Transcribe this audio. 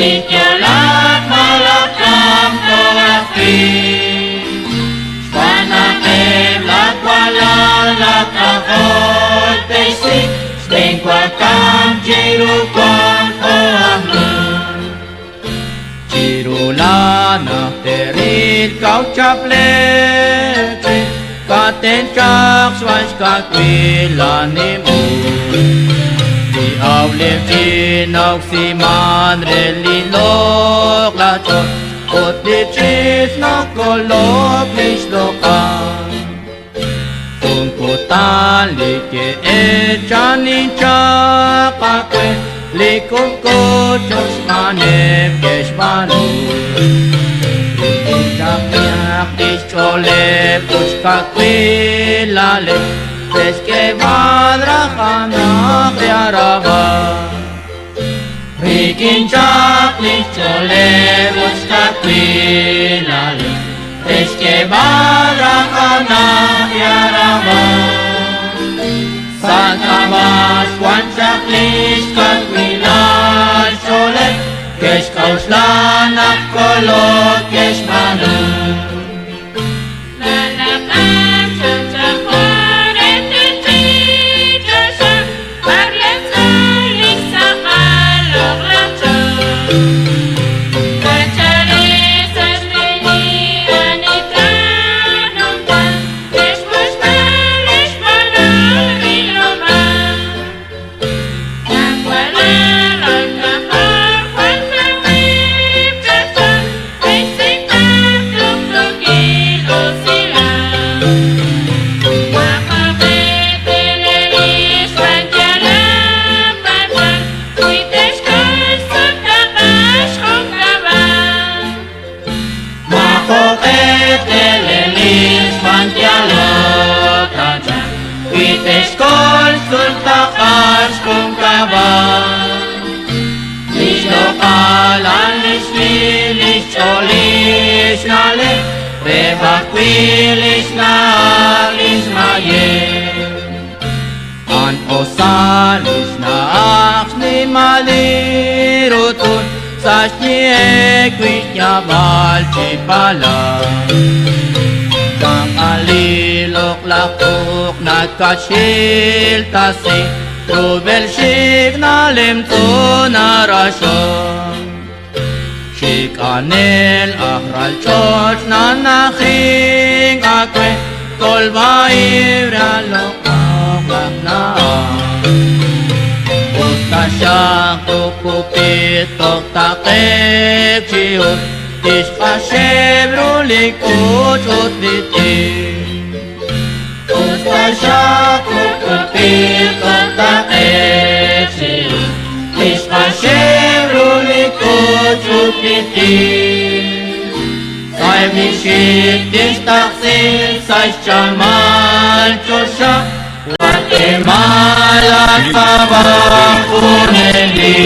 Ito'lat malakam to'ati Shpanakim lakwalalat akot Teisik Stingkwakam jirukam ko'amun Jirulana terit kau chaplete Katen chak swans kakwilanimu Di awlim chinok si manre lilok lachot Kot di chis no kolok nishlokan Tungkutan like echanin chakakwe Likum kochos manem keshmanu Chakyak dischole pushkakwilale Peske madrachanak yarava Rikin chaklik chole pushkakwilale Peske madrachanak yarava Santamas kwan chaklik kakwilal chole Kesh kauslanak kolot kesh manu Viteskol sultakas kung kaban Lis lokalan lis cholis nale Rebakwilis na alis maye An osalis na aks ni malirutun Sas ni ekwis niya balchipala Kang alilok lakok nagkasil tasi Rubel shik nalim to narasyon Shik anel ahral choch nanaking akwe Kol baibra lokok laknaan Utasyak tukupit tok takek chiyot Tishkashem rulikot utlitin Utasyak tukupit tok takek chiyot Tishkashem rulikot utlitin Say mishit tistaksil say chamal chosha Guatemala sabah kuneli